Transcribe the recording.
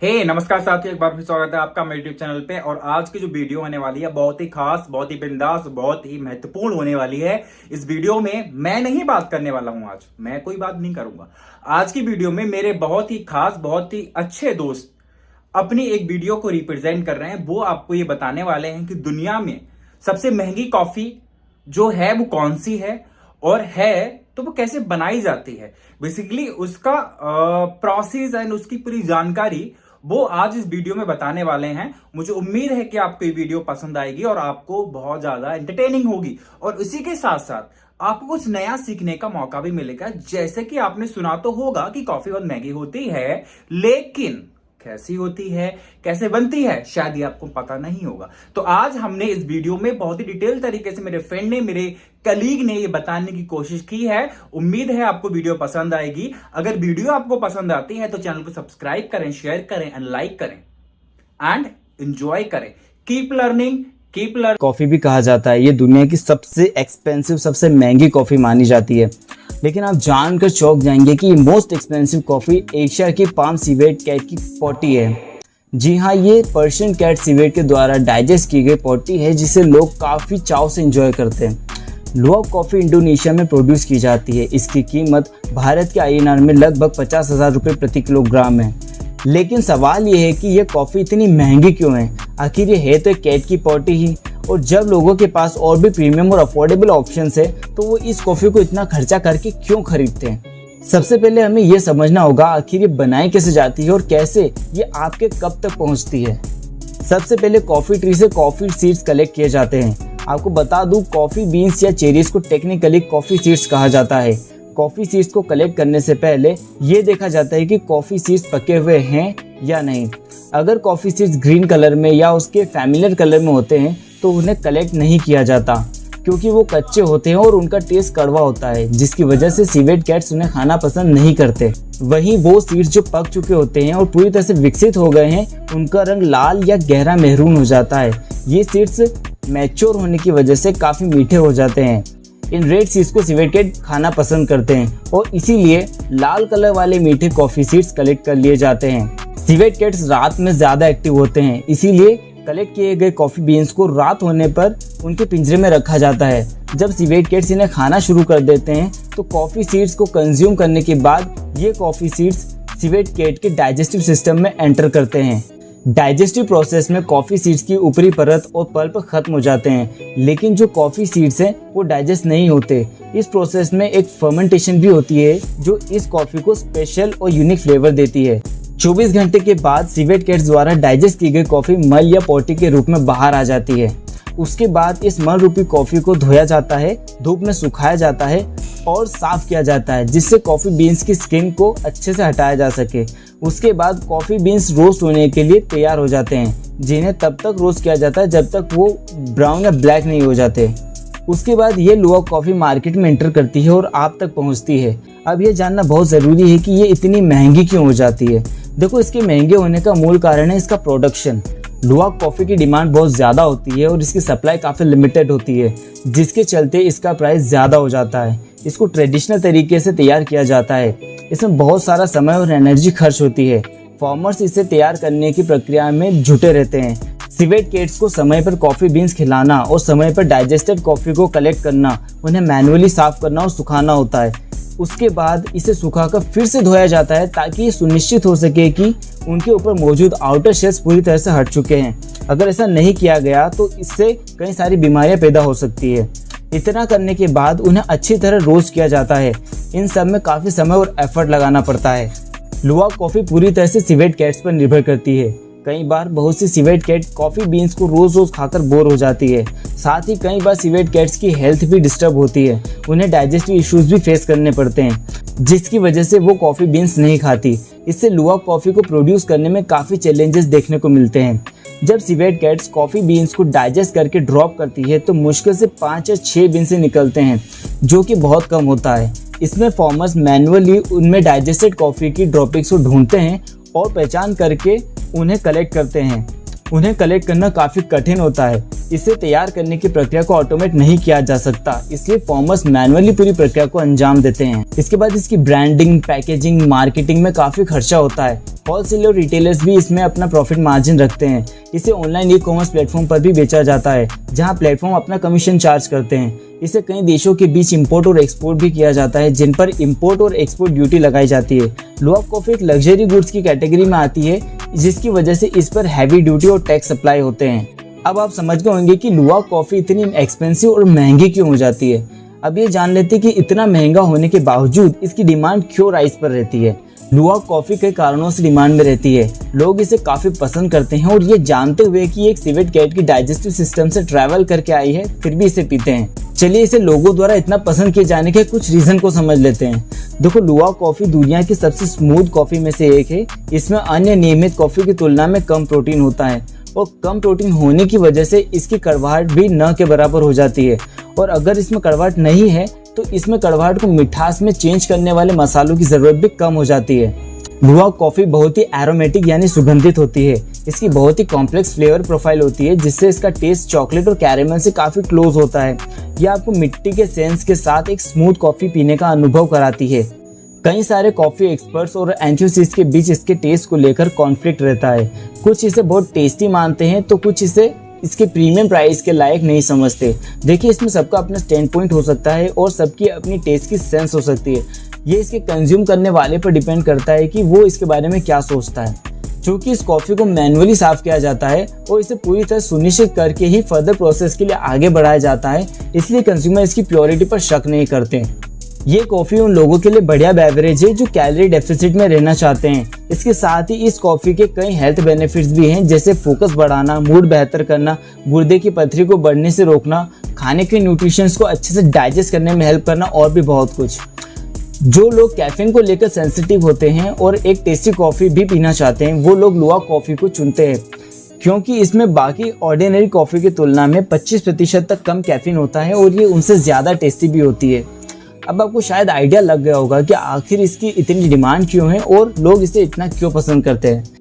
नमस्कार साथियों, एक बार फिर स्वागत है आपका मेरे यूट्यूब चैनल पे। और आज की जो वीडियो होने वाली है बहुत ही खास, बहुत ही बिंदास, बहुत ही महत्वपूर्ण होने वाली है। इस वीडियो में मैं नहीं बात करने वाला हूं, आज मैं कोई बात नहीं करूंगा। आज की वीडियो में मेरे बहुत ही खास, बहुत ही अच्छे दोस्त अपनी एक वीडियो को रिप्रेजेंट कर रहे हैं। वो आपको ये बताने वाले हैं कि दुनिया में सबसे महंगी कॉफी जो है वो कौन सी है, और है तो वो कैसे बनाई जाती है। बेसिकली उसका प्रोसेस एंड उसकी पूरी जानकारी वो आज इस वीडियो में बताने वाले हैं। मुझे उम्मीद है कि आपको ये वीडियो पसंद आएगी और आपको बहुत ज्यादा एंटरटेनिंग होगी, और इसी के साथ साथ आपको कुछ नया सीखने का मौका भी मिलेगा। जैसे कि आपने सुना तो होगा कि कॉफी बहुत महंगी होती है, लेकिन कैसी होती है, कैसे बनती है, शायद ये आपको पता नहीं होगा। तो आज हमने इस वीडियो में बहुत ही डिटेल तरीके से मेरे फ्रेंड ने, मेरे कलीग ने ये बताने की कोशिश की है। उम्मीद है आपको वीडियो पसंद आएगी। अगर वीडियो आपको पसंद आती है तो चैनल को सब्सक्राइब करें, शेयर करें एंड लाइक करें एंड एंजॉय करें। Keep learning, keep learning. Coffee भी कहा जाता है, ये दुनिया की सबसे एक्सपेंसिव, सबसे महंगी कॉफी मानी जाती है। लेकिन आप जानकर चौंक जाएंगे कि मोस्ट एक्सपेंसिव कॉफी एशिया की पाम सिवेट कैट की पॉटी है। जी हाँ, ये पर्शियन कैट सिवेट के द्वारा डाइजेस्ट की गई पॉटी है, जिसे लोग काफ़ी चाव से एंजॉय करते हैं। लुवाक कॉफ़ी इंडोनेशिया में प्रोड्यूस की जाती है। इसकी कीमत भारत के INR में लगभग 50,000 रुपये प्रति किलोग्राम है। लेकिन सवाल ये है कि यह कॉफ़ी इतनी महंगी क्यों है। आखिर ये है तो एक कैट की पॉटी ही, और जब लोगों के पास और भी प्रीमियम और अफोर्डेबल ऑप्शंस है तो वो इस कॉफ़ी को इतना खर्चा करके क्यों खरीदते हैं। सबसे पहले हमें ये समझना होगा आखिर ये बनाई कैसे जाती है और कैसे ये आपके कप तक पहुंचती है। सबसे पहले कॉफ़ी ट्री से कॉफ़ी सीड्स कलेक्ट किए जाते हैं। आपको बता दूं, कॉफ़ी बीन्स या चेरीज को टेक्निकली कॉफ़ी सीड्स कहा जाता है। कॉफ़ी सीड्स को कलेक्ट करने से पहले ये देखा जाता है कि कॉफ़ी सीड्स पके हुए हैं या नहीं। अगर कॉफ़ी सीड्स ग्रीन कलर में या उसके फैमिलियर कलर में होते हैं तो उन्हें कलेक्ट नहीं किया जाता, क्योंकि वो कच्चे होते हैं और उनका टेस्ट कड़वा होता है, जिसकी वजह से सिवेट कैट्स उन्हें खाना पसंद नहीं करते। वहीं वो सीड्स जो पक चुके होते हैं और पूरी तरह से विकसित हो गए हैं, उनका रंग लाल या गहरा मेहरून हो जाता है। ये सीड्स मैच्योर होने की वजह से काफ़ी मीठे हो जाते हैं। इन रेड सीड्स को सिवेट कैट खाना पसंद करते हैं और इसीलिए लाल कलर वाले मीठे कॉफ़ी सीड्स कलेक्ट कर लिए जाते हैं। सिवेट कैट्स रात में ज़्यादा एक्टिव होते हैं, इसीलिए कलेक्ट किए गए कॉफ़ी बीन्स को रात होने पर उनके पिंजरे में रखा जाता है। जब सिवेट कैट्स इन्हें खाना शुरू कर देते हैं तो कॉफ़ी सीड्स को कंज्यूम करने के बाद ये कॉफ़ी सीड्स सिवेट कैट के डाइजेस्टिव सिस्टम में एंटर करते हैं। डाइजेस्टिव प्रोसेस में कॉफ़ी सीड्स की ऊपरी परत और पल्प खत्म हो जाते हैं, लेकिन जो कॉफ़ी सीड्स हैं वो डाइजेस्ट नहीं होते। इस प्रोसेस में एक फर्मेंटेशन भी होती है जो इस कॉफ़ी को स्पेशल और यूनिक फ्लेवर देती है। 24 घंटे के बाद सिवेट कैट्स द्वारा डाइजेस्ट की गई कॉफ़ी मल या पॉटी के रूप में बाहर आ जाती है। उसके बाद इस मल रूपी कॉफ़ी को धोया जाता है, धूप में सुखाया जाता है और साफ किया जाता है, जिससे कॉफ़ी बीन्स की स्किन को अच्छे से हटाया जा सके। उसके बाद कॉफ़ी बीन्स रोस्ट होने के लिए तैयार हो जाते हैं, जिन्हें तब तक रोस्ट किया जाता है जब तक वो ब्राउन या ब्लैक नहीं हो जाते। उसके बाद ये लुवाक कॉफ़ी मार्केट में एंटर करती है और आप तक पहुंचती है। अब ये जानना बहुत ज़रूरी है कि ये इतनी महंगी क्यों हो जाती है। देखो, इसके महंगे होने का मूल कारण है इसका प्रोडक्शन। लुवाक कॉफ़ी की डिमांड बहुत ज़्यादा होती है और इसकी सप्लाई काफ़ी लिमिटेड होती है, जिसके चलते इसका प्राइस ज़्यादा हो जाता है। इसको ट्रेडिशनल तरीके से तैयार किया जाता है, इसमें बहुत सारा समय और एनर्जी खर्च होती है। फार्मर्स इसे तैयार करने की प्रक्रिया में जुटे रहते हैं। सिवेट कैट्स को समय पर कॉफ़ी बीन्स खिलाना और समय पर डाइजेस्टेड कॉफ़ी को कलेक्ट करना, उन्हें मैनुअली साफ करना और सुखाना होता है। उसके बाद इसे सुखाकर फिर से धोया जाता है ताकि ये सुनिश्चित हो सके कि उनके ऊपर मौजूद आउटर शेल्स पूरी तरह से हट चुके हैं। अगर ऐसा नहीं किया गया तो इससे कई सारी बीमारियां पैदा हो सकती है। इतना करने के बाद उन्हें अच्छी तरह रोस्ट किया जाता है। इन सब में काफ़ी समय और एफर्ट लगाना पड़ता है। लुवाक कॉफ़ी पूरी तरह से सिवेट कैट्स पर निर्भर करती है। कई बार बहुत सी सिवेट कैट कॉफ़ी बीन्स को रोज़ रोज़ खाकर बोर हो जाती है। साथ ही कई बार सिवेट कैट्स की हेल्थ भी डिस्टर्ब होती है। उन्हें डाइजेस्टिव इश्यूज भी फेस करने पड़ते हैं, जिसकी वजह से वो कॉफ़ी बीन्स नहीं खाती। इससे लुवाक कॉफ़ी को प्रोड्यूस करने में काफ़ी चैलेंजेस देखने को मिलते हैं। जब सिवेट कैट्स कॉफ़ी बीन्स को डाइजेस्ट करके ड्रॉप करती है तो मुश्किल से 5 या 6 बीन्स निकलते हैं, जो कि बहुत कम होता है। इसमें फार्मर्स मैनुअली उनमें डाइजेस्टेड कॉफ़ी की ड्रॉपिंग्स को ढूंढते हैं और पहचान करके उन्हें कलेक्ट करते हैं। उन्हें कलेक्ट करना काफ़ी कठिन होता है, इसे तैयार करने की प्रक्रिया को ऑटोमेट नहीं किया जा सकता, इसलिए फार्मर्स मैनुअली पूरी प्रक्रिया को अंजाम देते हैं। इसके बाद इसकी ब्रांडिंग, पैकेजिंग, मार्केटिंग में काफी खर्चा होता है। होलसेलर और रिटेलर्स भी इसमें अपना प्रॉफिट मार्जिन रखते हैं। इसे ऑनलाइन ई कॉमर्स प्लेटफॉर्म पर भी बेचा जाता है, जहां प्लेटफॉर्म अपना कमीशन चार्ज करते हैं। इसे कई देशों के बीच इंपोर्ट और एक्सपोर्ट भी किया जाता है, जिन पर इंपोर्ट और एक्सपोर्ट ड्यूटी लगाई जाती है। लुवाक कॉफी एक लग्जरी गुड्स की कैटेगरी में आती है, जिसकी वजह से इस पर हैवी ड्यूटी और टैक्स अप्लाई होते हैं। अब आप समझ गए होंगे कि लुवाक कॉफी इतनी एक्सपेंसिव और महंगी क्यों हो जाती है। अब ये जान लेते हैं कि इतना महंगा होने के बावजूद इसकी डिमांड क्यों राइज पर रहती है। लुवाक कॉफी कई कारणों से डिमांड में रहती है। लोग इसे काफी पसंद करते हैं और ये जानते हुए कि ये एक सिवेट कैट की डाइजेस्टिव सिस्टम से ट्रैवल करके आई है, फिर भी इसे पीते हैं। चलिए इसे लोगों द्वारा इतना पसंद किए जाने के कुछ रीजन को समझ लेते हैं। देखो, लुवाक कॉफी दुनिया की सबसे स्मूथ कॉफी में से एक है। इसमें अन्य नियमित कॉफी की तुलना में कम प्रोटीन होता है और कम प्रोटीन होने की वजह से इसकी कड़वाहट भी न के बराबर हो जाती है। और अगर इसमें कड़वाहट नहीं है तो इसमें कड़वाहट को मिठास में चेंज करने वाले मसालों की जरूरत भी कम हो जाती है। लुवाक कॉफी बहुत ही एरोमेटिक यानी सुगंधित होती है। इसकी बहुत ही कॉम्प्लेक्स फ्लेवर प्रोफाइल होती है, जिससे इसका टेस्ट चॉकलेट और कैरेमल से काफी क्लोज होता है। यह आपको मिट्टी के सेंस के साथ एक स्मूथ कॉफी पीने का अनुभव कराती है। कई सारे कॉफी एक्सपर्ट्स और एंथुसियास्ट्स के बीच इसके टेस्ट को लेकर कॉन्फ्लिक्ट रहता है। कुछ इसे बहुत टेस्टी मानते हैं तो कुछ इसे इसके प्रीमियम प्राइस के लायक नहीं समझते। देखिए, इसमें सबका अपना स्टैंड पॉइंट हो सकता है और सबकी अपनी टेस्ट की सेंस हो सकती है। ये इसके कंज्यूम करने वाले पर डिपेंड करता है कि वो इसके बारे में क्या सोचता है। क्योंकि इस कॉफी को मैनुअली साफ किया जाता है और इसे पूरी तरह सुनिश्चित करके ही फर्दर प्रोसेस के लिए आगे बढ़ाया जाता है, इसलिए कंज्यूमर इसकी प्योरिटी पर शक नहीं करते। ये कॉफी उन लोगों के लिए बढ़िया बेवरेज है जो कैलोरी डेफिसिट में रहना चाहते हैं। इसके साथ ही इस कॉफी के कई हेल्थ बेनिफिट्स भी हैं, जैसे फोकस बढ़ाना, मूड बेहतर करना, गुर्दे की पथरी को बढ़ने से रोकना, खाने के न्यूट्रिशंस को अच्छे से डाइजेस्ट करने में हेल्प करना और भी बहुत कुछ। जो लोग कैफीन को लेकर सेंसिटिव होते हैं और एक टेस्टी कॉफी भी पीना चाहते हैं, वो लोग लुवाक कॉफी को चुनते हैं, क्योंकि इसमें बाकी ऑर्डिनरी कॉफी की तुलना में 25% तक कम कैफीन होता है और ये उनसे ज़्यादा टेस्टी भी होती है। अब आपको शायद आइडिया लग गया होगा कि आखिर इसकी इतनी डिमांड क्यों है और लोग इसे इतना क्यों पसंद करते हैं।